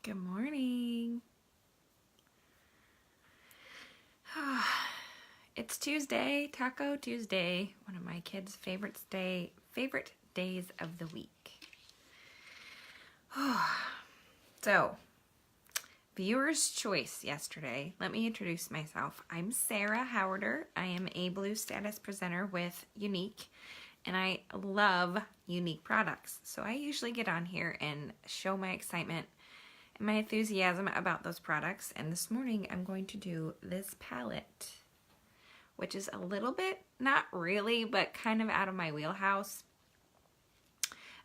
Good morning. It's Tuesday, Taco Tuesday, one of my kids' favorite days of the week. So, viewer's choice yesterday. Let me introduce myself. I'm Sarah Howarder. I am a Blue Status presenter with Younique, and I love Younique products. So I usually get on here and show my excitement and my enthusiasm about those products. And this morning I'm going to do this palette, which is a little bit, not really, but kind of out of my wheelhouse.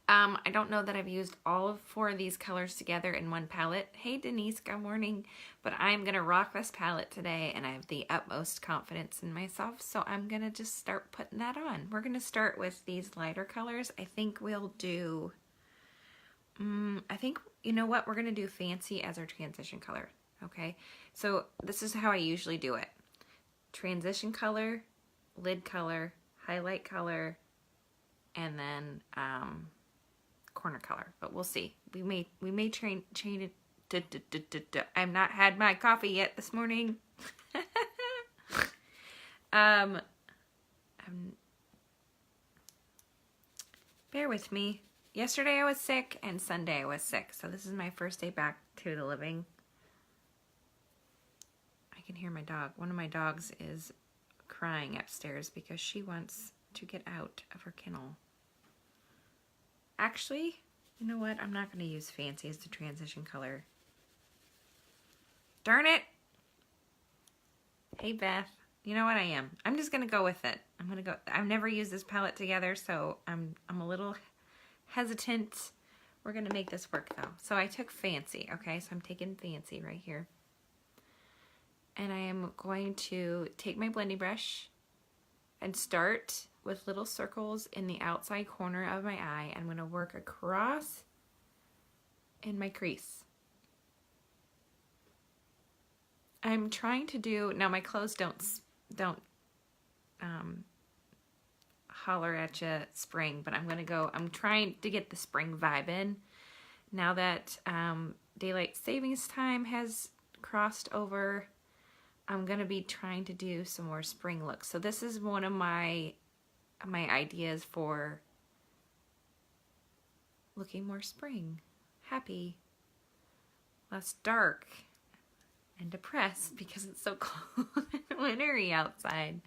I don't know that I've used all 4 of these colors together in one palette. Hey Denise, good morning. But I'm gonna rock this palette today, and I have the utmost confidence in myself, so I'm gonna just start putting that on. We're gonna start with these lighter colors. I think we'll do, you know what? We're gonna do Fancy as our transition color, okay? So this is how I usually do it. Transition color, lid color, highlight color, and then corner color. But we'll see. We may change it. I've not had my coffee yet this morning. Bear with me. Yesterday I was sick and Sunday I was sick, so this is my first day back to the living. I can hear my dog. One of my dogs is crying upstairs because she wants to get out of her kennel. Actually, you know what? I'm not going to use Fancy as the transition color. Darn it! Hey Beth. You know what I am? I'm just going to go with it. I've never used this palette together, so I'm a little hesitant. We're going to make this work though. So I took Fancy, okay? So I'm taking Fancy right here. And I am going to take my blending brush and start with little circles in the outside corner of my eye. I'm going to work across in my crease. I'm trying to do, now my clothes don't holler at you spring, but I'm trying to get the spring vibe in. Now that daylight savings time has crossed over, I'm going to be trying to do some more spring looks. So this is one of my ideas for looking more spring, happy, less dark and depressed because it's so cold and wintry outside.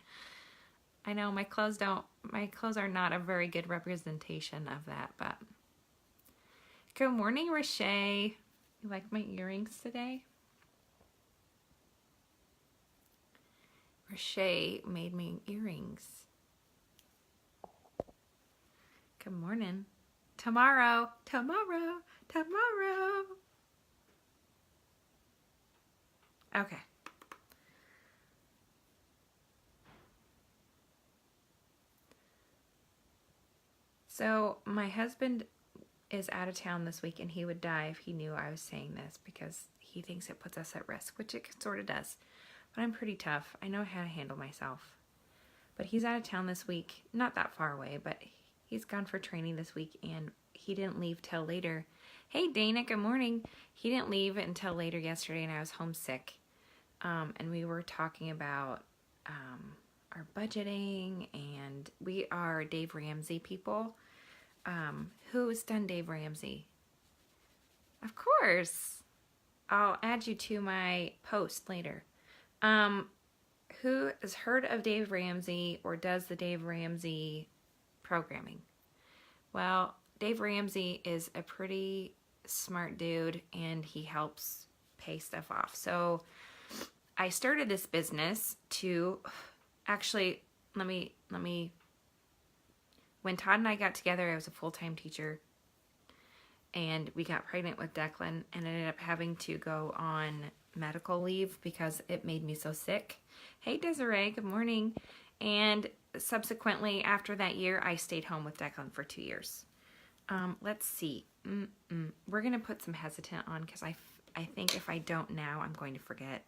I know my clothes are not a very good representation of that, but good morning, Rashay. You like my earrings today? Rashay made me earrings. Good morning. Tomorrow. Okay. So my husband is out of town this week, and he would die if he knew I was saying this because he thinks it puts us at risk, which it sort of does. But I'm pretty tough. I know how to handle myself. But he's out of town this week, not that far away, but he's gone for training this week, and he didn't leave till later. Hey, Dana, good morning. He didn't leave until later yesterday, and I was homesick. And we were talking about our budgeting, and we are Dave Ramsey people. Who's done Dave Ramsey? Of course. I'll add you to my post later. Who has heard of Dave Ramsey or does the Dave Ramsey programming? Well, Dave Ramsey is a pretty smart dude, and he helps pay stuff off. So I started this business to actually, when Todd and I got together, I was a full-time teacher, and we got pregnant with Declan and ended up having to go on medical leave because it made me so sick. Hey Desiree, good morning. And subsequently, after that year, I stayed home with Declan for 2 years. Let's see. We're going to put some hesitant on because I think if I don't now, I'm going to forget.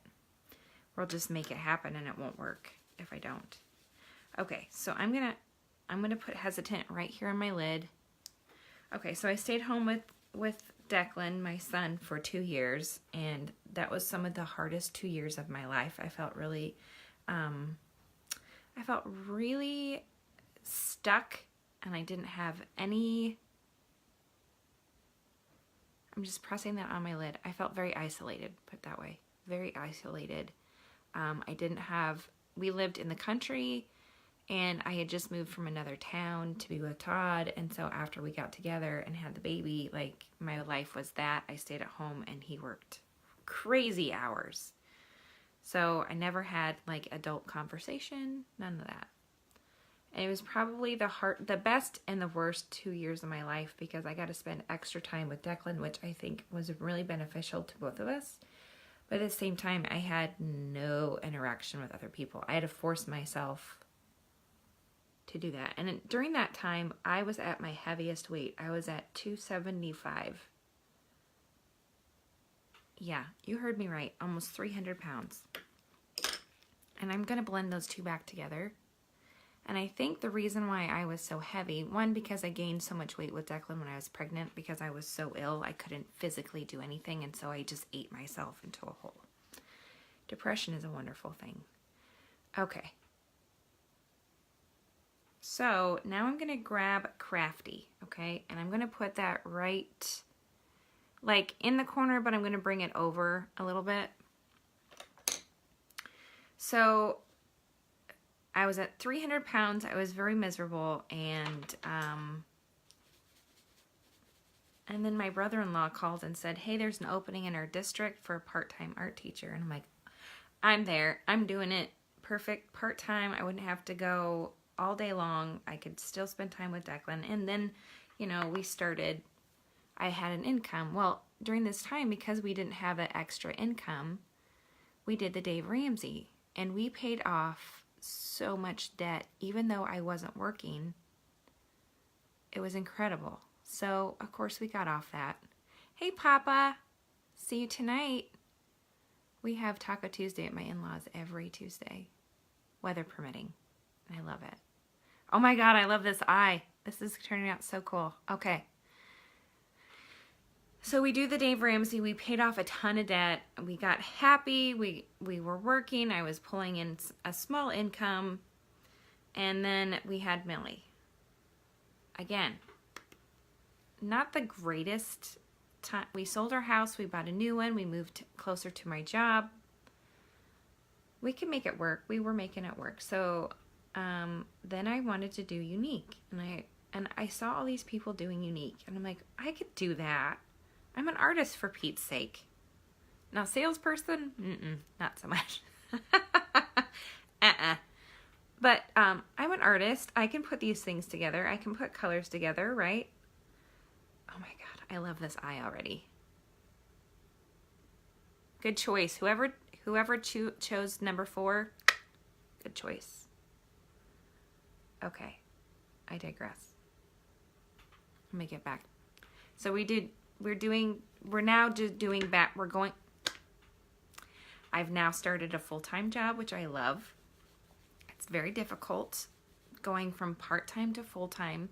We'll just make it happen and it won't work if I don't. Okay, so I'm gonna put hesitant right here on my lid. Okay, so I stayed home with Declan, my son, for 2 years, and that was some of the hardest 2 years of my life. I felt really stuck, and I didn't have any. I'm just pressing that on my lid. I felt very isolated, put it that way. Very isolated. We lived in the country, and I had just moved from another town to be with Todd, and so after we got together and had the baby, like, my life was that. I stayed at home, and he worked crazy hours. So I never had, like, adult conversation, none of that. And it was probably the best and the worst 2 years of my life, because I got to spend extra time with Declan, which I think was really beneficial to both of us. But at the same time, I had no interaction with other people. I had to force myself to do that. And during that time, I was at my heaviest weight. I was at 275. Yeah, you heard me right. Almost 300 pounds. And I'm going to blend those two back together. And I think the reason why I was so heavy, one, because I gained so much weight with Declan when I was pregnant, because I was so ill, I couldn't physically do anything, and so I just ate myself into a hole. Depression is a wonderful thing. Okay. So now I'm going to grab Crafty, okay? And I'm going to put that right, like, in the corner, but I'm going to bring it over a little bit. So I was at 300 pounds. I was very miserable, and then my brother-in-law called and said, hey, there's an opening in our district for a part-time art teacher. And I'm like, I'm there. I'm doing it. Perfect. Part-time. I wouldn't have to go all day long. I could still spend time with Declan. And then, you know, I had an income. Well, during this time, because we didn't have an extra income, we did the Dave Ramsey, and we paid off so much debt, even though I wasn't working. It was incredible. So, of course, we got off that. Hey, Papa, see you tonight. We have Taco Tuesday at my in-laws every Tuesday, weather permitting, and I love it. Oh my God, I love this eye. This is turning out so cool. Okay. So we do the Dave Ramsey. We paid off a ton of debt. We got happy. We were working. I was pulling in a small income. And then we had Millie. Again, not the greatest time. We sold our house. We bought a new one. We moved closer to my job. We could make it work. We were making it work. So then I wanted to do Younique. And I saw all these people doing Younique. And I'm like, I could do that. I'm an artist, for Pete's sake. Now, salesperson? Not so much. But I'm an artist. I can put these things together. I can put colors together, right? Oh my God, I love this eye already. Good choice. Whoever chose number 4, good choice. Okay, I digress. Let me get back. So I've now started a full-time job, which I love. It's very difficult going from part-time to full-time.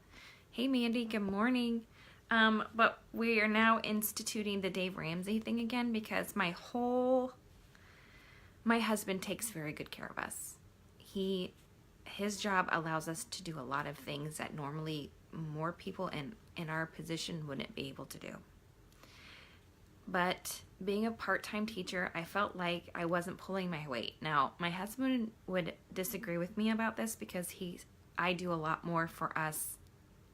Hey, Mandy, good morning. But we are now instituting the Dave Ramsey thing again, because my husband takes very good care of us. His job allows us to do a lot of things that normally more people in our position wouldn't be able to do. But being a part-time teacher, I felt like I wasn't pulling my weight. Now, my husband would disagree with me about this, because I do a lot more for us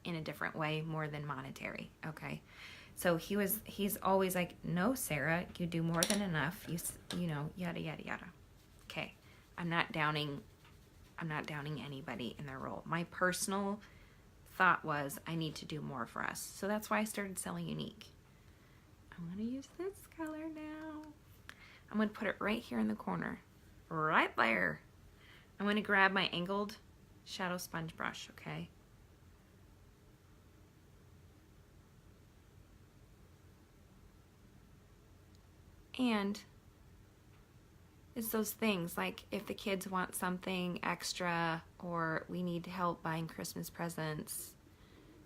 in a different way, more than monetary, okay? So he's always like, no, Sarah, you do more than enough. You know, yada, yada, yada. Okay, I'm not downing anybody in their role. My personal thought was, I need to do more for us. So that's why I started selling Younique. I'm going to use this color now. I'm going to put it right here in the corner. Right there. I'm going to grab my angled shadow sponge brush, okay? And it's those things, like if the kids want something extra, or we need help buying Christmas presents,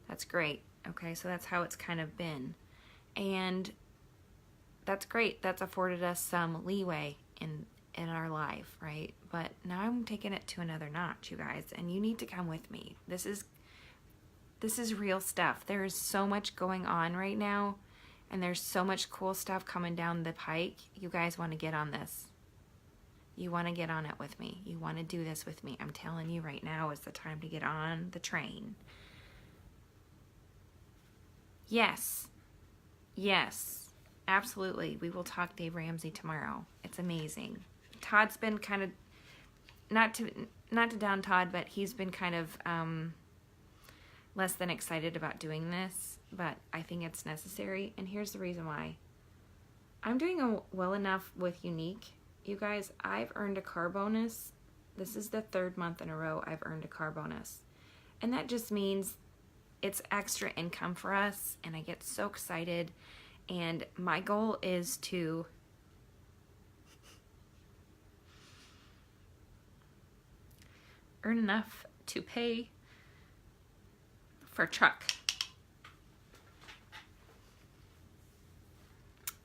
that's great, okay? So that's how it's kind of been. And that's great. That's afforded us some leeway in our life, right? But now I'm taking it to another notch, you guys, and you need to come with me. This is real stuff. There is so much going on right now, and there's so much cool stuff coming down the pike. You guys want to get on this. You want to get on it with me. You want to do this with me. I'm telling you right now is the time to get on the train. Yes. Yes. Absolutely. We will talk Dave Ramsey tomorrow. It's amazing. Todd's been kind of, not to down Todd, but he's been kind of less than excited about doing this, but I think it's necessary. And here's the reason why. I'm doing well enough with Younique. You guys, I've earned a car bonus. This is the 3rd month in a row I've earned a car bonus. And that just means it's extra income for us, and I get so excited. And my goal is to earn enough to pay for a truck.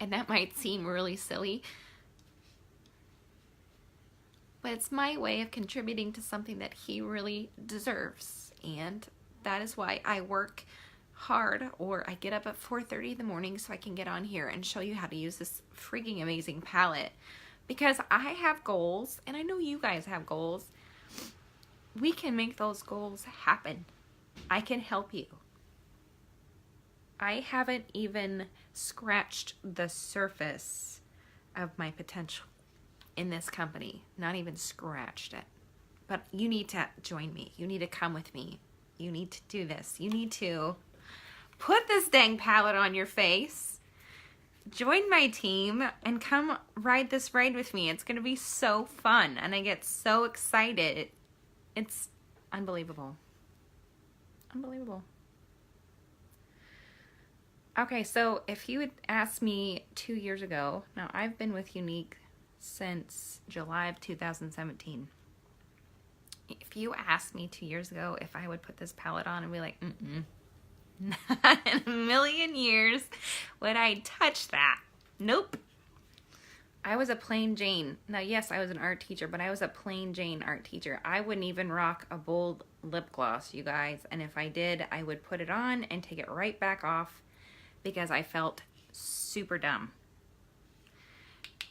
And that might seem really silly, but it's my way of contributing to something that he really deserves. And that is why I work hard, or I get up at 4:30 in the morning so I can get on here and show you how to use this freaking amazing palette. Because I have goals, and I know you guys have goals. We can make those goals happen. I can help you. I haven't even scratched the surface of my potential in this company. Not even scratched it. But you need to join me. You need to come with me. You need to do this. You need to put this dang palette on your face. Join my team and come ride this ride with me. It's going to be so fun. And I get so excited. It's unbelievable. Unbelievable. Okay, so if you had asked me 2 years ago, now I've been with Younique since July of 2017. If you asked me 2 years ago if I would put this palette on and be like, not in a million years would I touch that. Nope. I was a plain Jane. Now, yes, I was an art teacher, but I was a plain Jane art teacher. I wouldn't even rock a bold lip gloss, you guys. And if I did, I would put it on and take it right back off because I felt super dumb.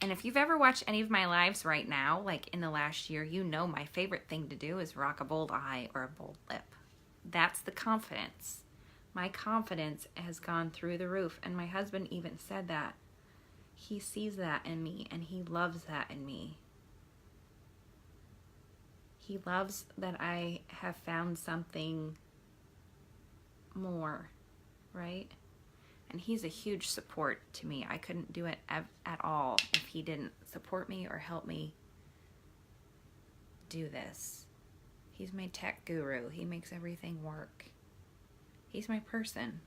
And if you've ever watched any of my lives right now, like in the last year, you know my favorite thing to do is rock a bold eye or a bold lip. That's the confidence. My confidence has gone through the roof. And my husband even said that. He sees that in me, and he loves that in me. He loves that I have found something more, right? And he's a huge support to me. I couldn't do it at all if he didn't support me or help me do this. He's my tech guru. He makes everything work. He's my person.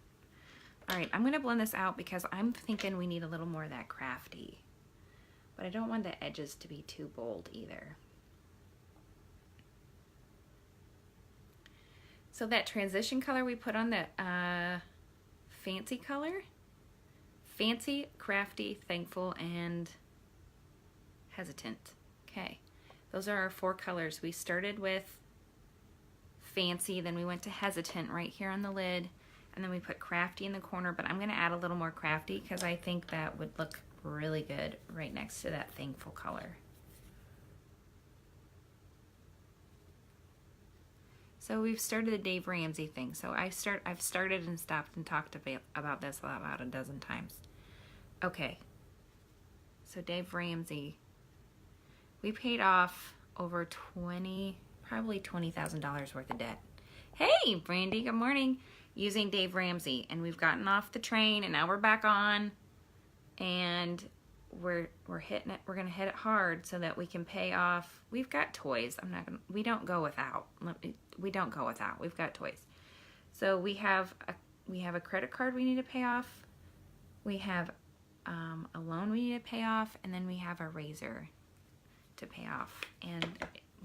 All right, I'm going to blend this out because I'm thinking we need a little more of that crafty. But I don't want the edges to be too bold either. So that transition color we put on the fancy color. Fancy, crafty, thankful, and hesitant. Okay, those are our 4 colors. We started with fancy, then we went to hesitant right here on the lid, and then we put crafty in the corner, but I'm going to add a little more crafty because I think that would look really good right next to that thankful color. So we've started the Dave Ramsey thing. So I've started and stopped and talked about this about a dozen times. Okay. So Dave Ramsey, we paid off over probably $20,000 worth of debt. Hey, Brandy, good morning. Using Dave Ramsey, and we've gotten off the train, and now we're back on, and we're hitting it. We're gonna hit it hard so that we can pay off. We've got toys. We don't go without. We don't go without. We've got toys. So we have a credit card we need to pay off. We have a loan we need to pay off, and then we have a razor to pay off. And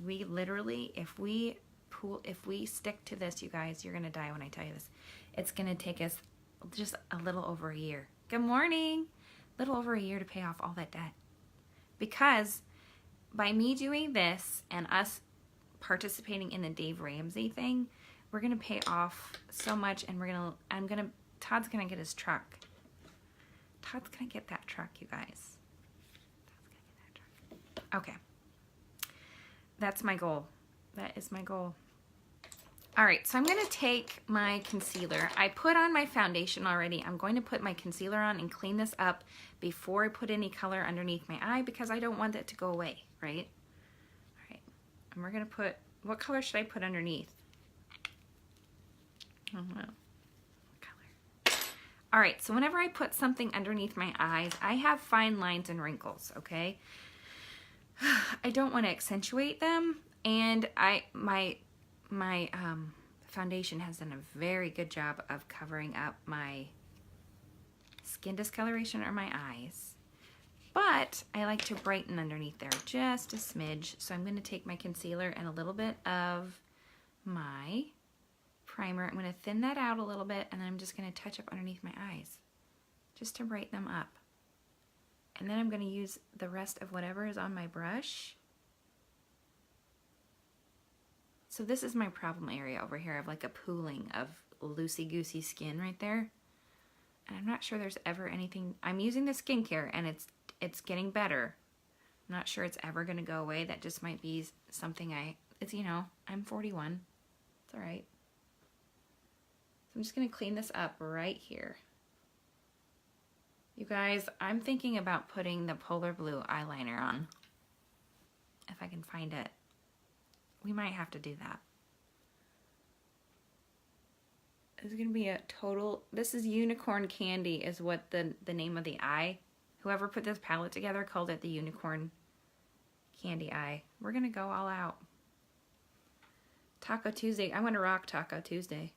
we literally, if we stick to this, you guys, you're gonna die when I tell you this. It's gonna take us just a little over a year Good morning. Little over a year to pay off all that debt. Because by me doing this and us participating in the Dave Ramsey thing, we're gonna pay off so much, and Todd's gonna get his truck. Todd's gonna get that truck, you guys. Todd's gonna get that truck. Okay. That's my goal. That is my goal. All right, so I'm gonna take my concealer. I put on my foundation already. I'm going to put my concealer on and clean this up before I put any color underneath my eye because I don't want it to go away, right? All right, and we're gonna put, what color should I put underneath? I don't know. What color? All right, so whenever I put something underneath my eyes, I have fine lines and wrinkles, okay? I don't want to accentuate them, and my foundation has done a very good job of covering up my skin discoloration or my eyes. But I like to brighten underneath there just a smidge. So I'm going to take my concealer and a little bit of my primer. I'm going to thin that out a little bit, and then I'm just going to touch up underneath my eyes just to brighten them up. And then I'm going to use the rest of whatever is on my brush. So this is my problem area over here. I have like a pooling of loosey-goosey skin right there. And I'm not sure there's ever anything. I'm using the skincare and it's getting better. I'm not sure it's ever going to go away. That just might be something it's, you know, I'm 41. It's all right. So I'm just going to clean this up right here. You guys, I'm thinking about putting the Polar Blue eyeliner on. If I can find it. We might have to do that. It's going to be a total, this is Unicorn Candy is what the name of the eye. Whoever put this palette together called it the Unicorn Candy Eye. We're going to go all out. Taco Tuesday. I want to rock Taco Tuesday.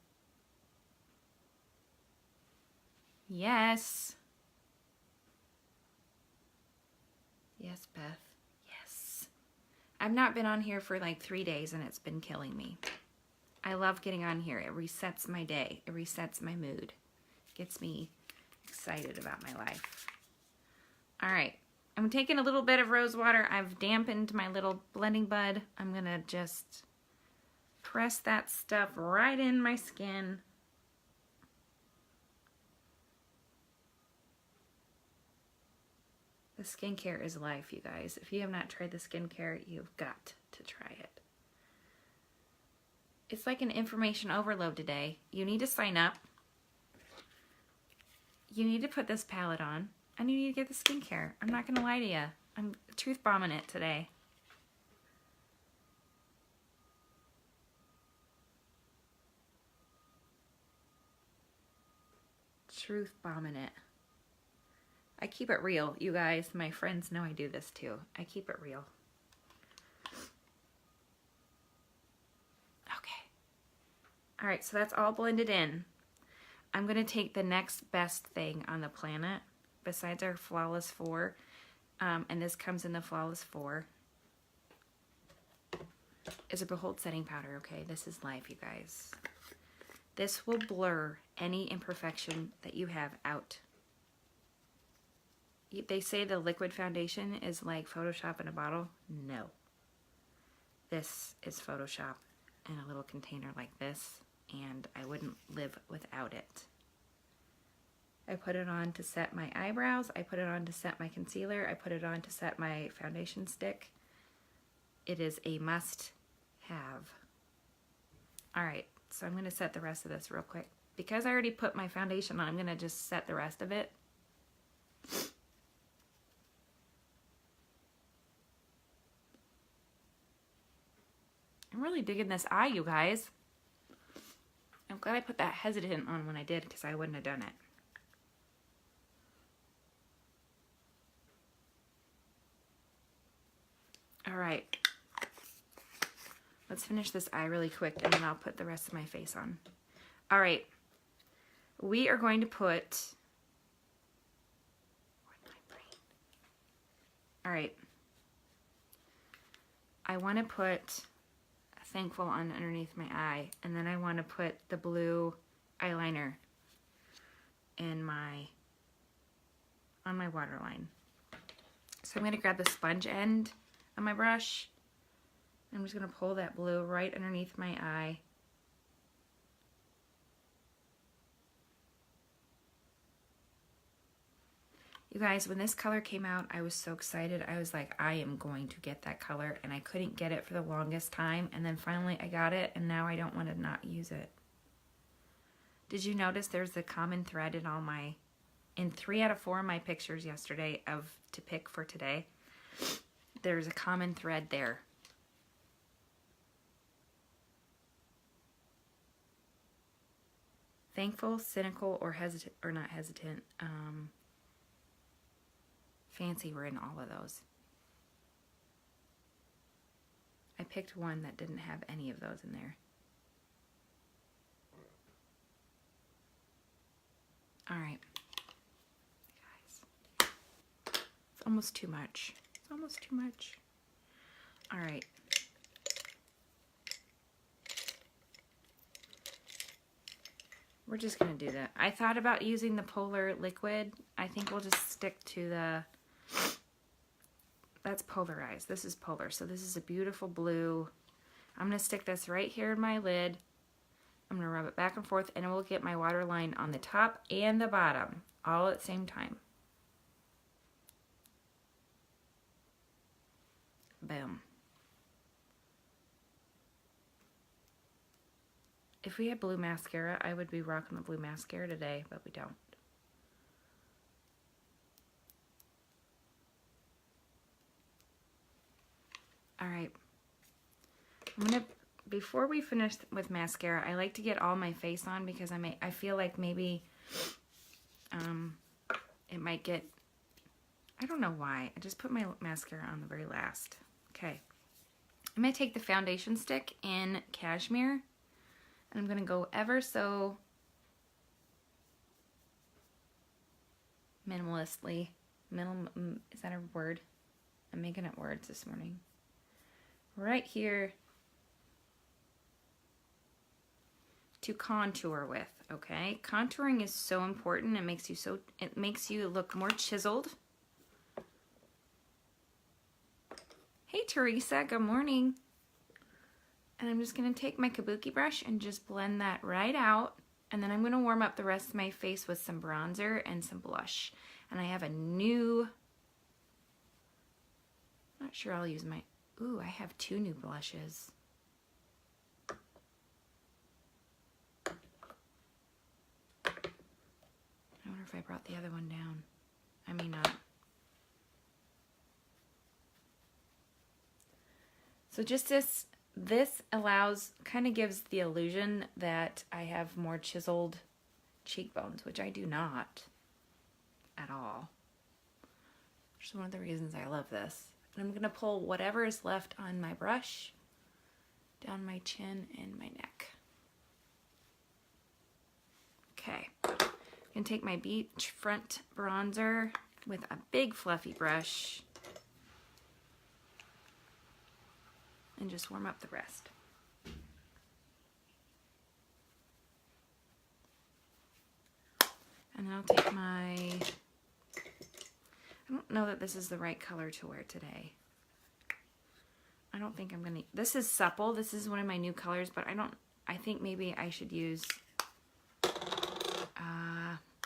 Yes. Yes, Beth. Yes. I've not been on here for like 3 days and it's been killing me. I love getting on here. It resets my day. It resets my mood. Gets me excited about my life. All right. I'm taking a little bit of rose water. I've dampened my little blending bud. I'm going to just press that stuff right in my skin. The skincare is life, you guys. If you have not tried the skincare, you've got to try it. It's like an information overload today. You need to sign up. You need to put this palette on. And you need to get the skincare. I'm not going to lie to you. I'm truth bombing it today. Truth bombing it. I keep it real, you guys. My friends know I do this too. I keep it real. Okay. All right, so that's all blended in. I'm going to take the next best thing on the planet, besides our Flawless 4, and this comes in the Flawless 4, is a Behold Setting Powder, okay? This is life, you guys. This will blur any imperfection that you have out. They say the liquid foundation is like Photoshop in a bottle. No. This is Photoshop in a little container like this, and I wouldn't live without it. I put it on to set my eyebrows. I put it on to set my concealer. I put it on to set my foundation stick. It is a must-have. All right, so I'm going to set the rest of this real quick. Because I already put my foundation on, I'm going to just set the rest of it. I'm really digging this eye, you guys. I'm glad I put that hesitant on when I did, because I wouldn't have done it. All right. Let's finish this eye really quick, and then I'll put the rest of my face on. All right. We are going to put... All right. I want to put Thankful on underneath my eye, and then I want to put the blue eyeliner in my on my waterline. So I'm going to grab the sponge end of my brush. I'm just going to pull that blue right underneath my eye. You guys, when this color came out, I was so excited. I was like, I am going to get that color, and I couldn't get it for the longest time, and then finally I got it, and now I don't want to not use it. Did you notice there's a common thread in 3 out of 4 of my pictures yesterday to pick for today? There's a common thread there. Thankful, cynical, or hesitant, or not hesitant. Fancy were in all of those. I picked one that didn't have any of those in there. All right, guys, it's almost too much. It's almost too much. All right. We're just gonna do that. I thought about using the Polar liquid. I think we'll just stick to that's polarized. This is polar, so this is a beautiful blue. I'm gonna stick this right here in my lid. I'm gonna rub it back and forth, and it will get my water line on the top and the bottom all at the same time. Boom. If we had blue mascara, I would be rocking the blue mascara today, but we don't. All right. Before we finish with mascara, I like to get all my face on because I feel like maybe it might get, I don't know why. I just put my mascara on the very last. Okay. I'm going to take the foundation stick in Cashmere, and I'm going to go ever so minimally. Is that a word? I'm making up words this morning. Right here to contour with, okay? Contouring is so important. It makes you look more chiseled. Hey Teresa, good morning. And I'm just gonna take my kabuki brush and just blend that right out. And then I'm gonna warm up the rest of my face with some bronzer and some blush. And I have a new, not sure I'll use my, ooh, I have 2 new blushes. I wonder if I brought the other one down. I may not. So just this allows, kind of gives the illusion that I have more chiseled cheekbones, which I do not at all. Which is one of the reasons I love this. And I'm going to pull whatever is left on my brush down my chin and my neck. Okay. I'm going to take my beach front bronzer with a big fluffy brush and just warm up the rest. And then I'll take my, I don't know that this is the right color to wear today. I don't think I'm gonna, this is Supple. This is one of my new colors, but I think maybe I should use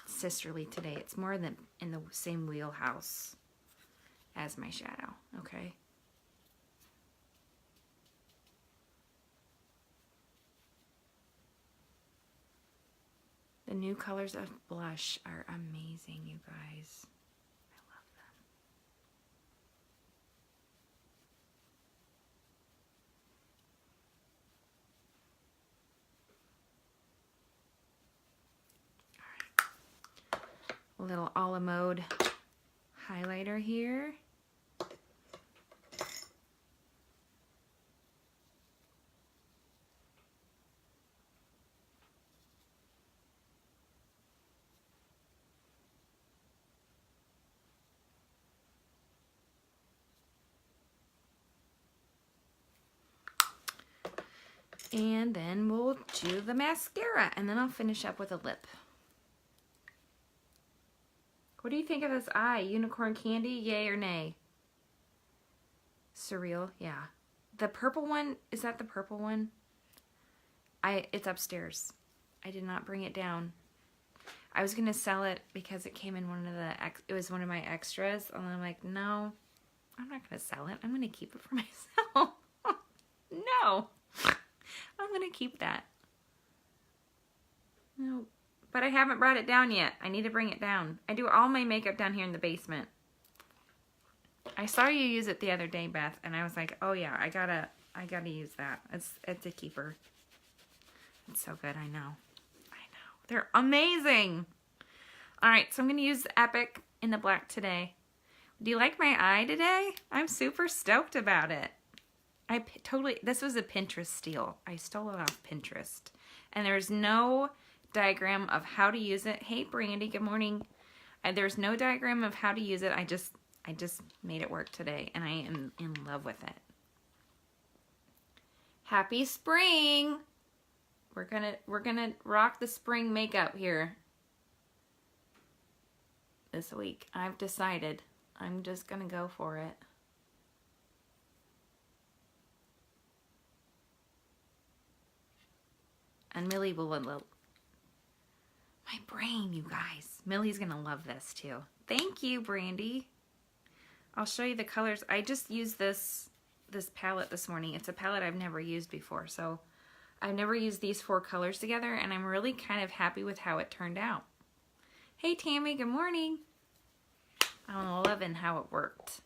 Sisterly today. It's more than in the same wheelhouse as my shadow, okay? The new colors of blush are amazing, you guys. I love them. All right. A little a la mode highlighter here. And then we'll do the mascara, and then I'll finish up with a lip. What do you think of this eye? Unicorn candy, yay or nay? Surreal, yeah. The purple one, is that the purple one? It's upstairs. I did not bring it down. I was gonna sell it because it came in it was one of my extras, and I'm like, no, I'm not gonna sell it. I'm gonna keep it for myself. No, I'm gonna keep that. No, but I haven't brought it down yet. I need to bring it down. I do all my makeup down here in the basement. I saw you use it the other day, Beth, and I was like, oh yeah, I gotta use that. It's a keeper. It's so good, I know. They're amazing. All right, so I'm going to use the Epic in the black today. Do you like my eye today? I'm super stoked about it. This was a Pinterest steal. I stole it off Pinterest. And there's no diagram of how to use it. Hey, Brandy, good morning. There's no diagram of how to use it. I just made it work today, and I am in love with it. Happy spring! We're gonna rock the spring makeup here this week. I've decided. I'm just gonna go for it. And Millie will love my brain, you guys. Millie's gonna love this too. Thank you, Brandy. I'll show you the colors. I just used this palette this morning. It's a palette I've never used before, so I've never used these 4 colors together, and I'm really kind of happy with how it turned out. Hey, Tammy, good morning. I'm loving how it worked.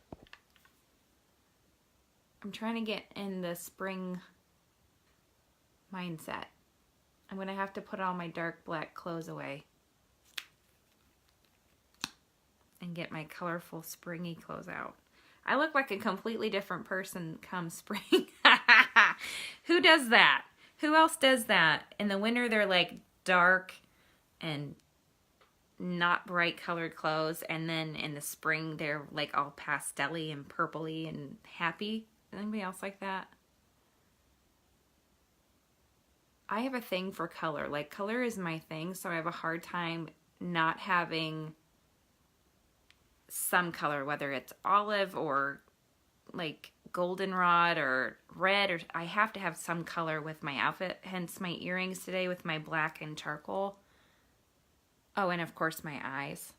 I'm trying to get in the spring mindset. I'm going to have to put all my dark black clothes away and get my colorful springy clothes out. I look like a completely different person come spring. Who does that? Who else does that? In the winter, they're like dark and not bright colored clothes. And then in the spring, they're like all pastel-y and purpley and happy. Anybody else like that? I have a thing for color. Like, color is my thing, so I have a hard time not having some color, whether it's olive or like goldenrod or red, or I have to have some color with my outfit, hence my earrings today with my black and charcoal. Oh, and of course my eyes.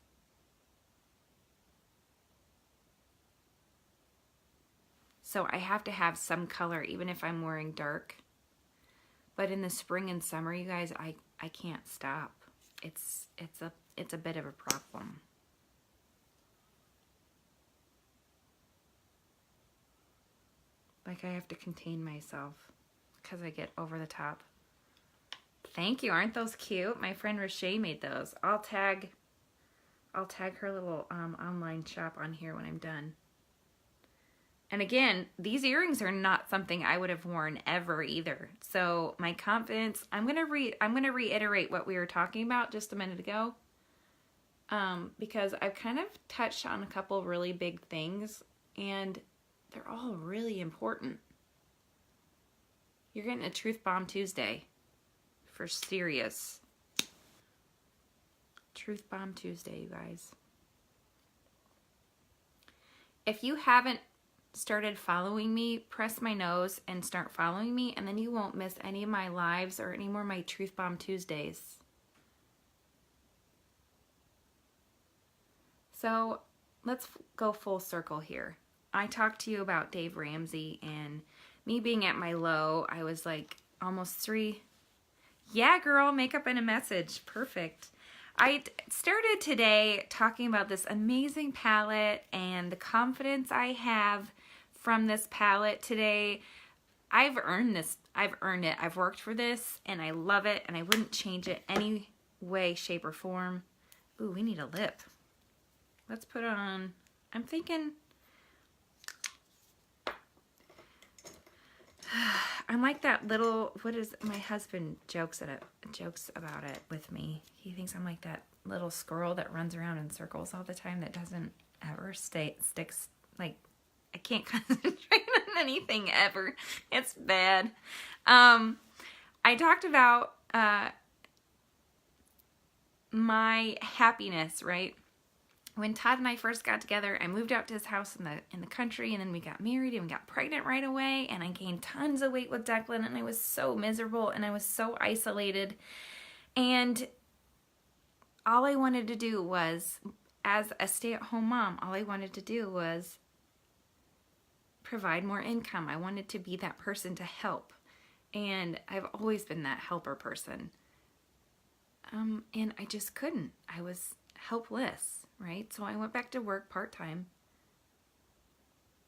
So I have to have some color even if I'm wearing dark. But in the spring and summer, you guys, I can't stop. It's a bit of a problem. Like, I have to contain myself because I get over the top. Thank you. Aren't those cute? My friend Rashay made those. I'll tag her little online shop on here when I'm done. And again, these earrings are not something I would have worn ever either. So my confidence, I'm gonna reiterate what we were talking about just a minute ago. Because I've kind of touched on a couple really big things, and they're all really important. You're getting a Truth Bomb Tuesday. For serious. Truth Bomb Tuesday, you guys. If you haven't started following me, press my nose and start following me, and then you won't miss any of my lives or any more of my Truth Bomb Tuesdays. So let's go full circle here. I talked to you about Dave Ramsey and me being at my low. I was like almost 3. Yeah, girl, makeup and a message. Perfect. I started today talking about this amazing palette and the confidence I have from this palette today. I've earned this. I've earned it. I've worked for this and I love it, and I wouldn't change it any way, shape, or form. Ooh, we need a lip. Let's put on, I'm thinking, I'm like that little, what is, my husband jokes about it with me. He thinks I'm like that little squirrel that runs around in circles all the time that doesn't ever sticks, like, I can't concentrate on anything ever. It's bad. I talked about my happiness, right? when Todd and I first got together, I moved out to his house in the country, and then we got married and we got pregnant right away, and I gained tons of weight with Declan, and I was so miserable and I was so isolated. And all I wanted to do was, as a stay-at-home mom, all I wanted to do was provide more income. I wanted to be that person to help. And I've always been that helper person. And I just couldn't. I was helpless, right? So I went back to work part-time.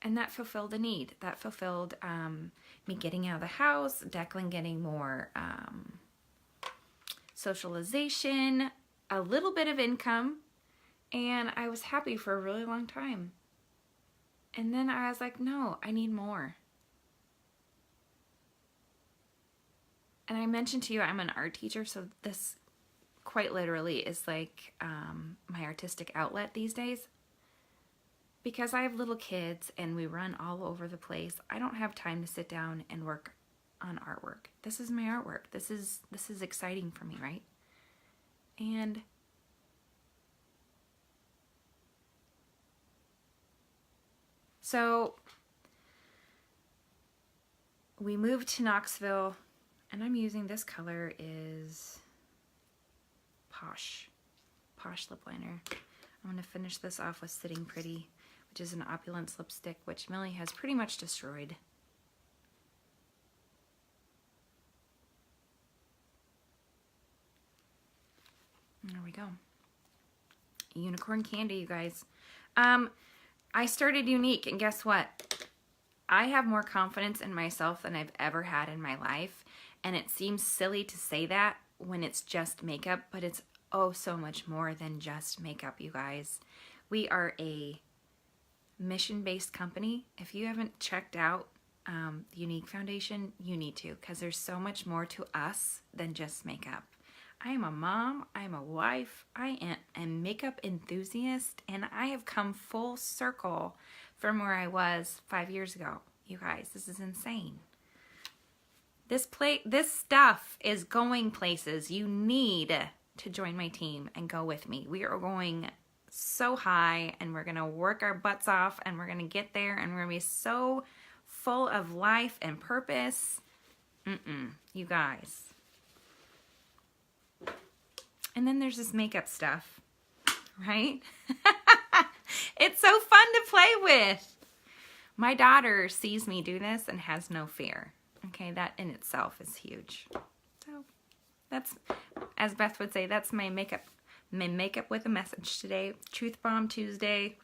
And that fulfilled a need. That fulfilled me getting out of the house, Declan getting more socialization, a little bit of income, and I was happy for a really long time. And then I was like, no, I need more. And I mentioned to you, I'm an art teacher, so this quite literally is like my artistic outlet these days. Because I have little kids and we run all over the place, I don't have time to sit down and work on artwork. This is my artwork. This is exciting for me, right? And so we moved to Knoxville, and I'm using this color is Posh lip liner. I'm going to finish this off with Sitting Pretty, which is an Opulence lipstick, which Millie has pretty much destroyed. There we go. Unicorn candy, you guys. I started Younique, and guess what? I have more confidence in myself than I've ever had in my life, and it seems silly to say that when it's just makeup, but it's oh so much more than just makeup, you guys. We are a mission-based company. If you haven't checked out the Younique Foundation, you need to, because there's so much more to us than just makeup. I am a mom, I'm a wife, I am a makeup enthusiast, and I have come full circle from where I was 5 years ago. You guys, this is insane. This stuff is going places. You need to join my team and go with me. We are going so high, and we're gonna work our butts off, and we're gonna get there, and we're gonna be so full of life and purpose. You guys. And then there's this makeup stuff, right? It's so fun to play with. My daughter sees me do this and has no fear. Okay, that in itself is huge. So that's, as Beth would say, that's my makeup with a message today. Truth Bomb Tuesday.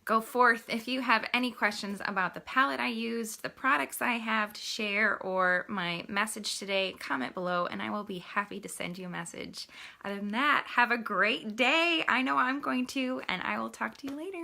Go forth. If you have any questions about the palette I used, the products I have to share, or my message today, comment below and I will be happy to send you a message. Other than that, have a great day. I know I'm going to, and I will talk to you later.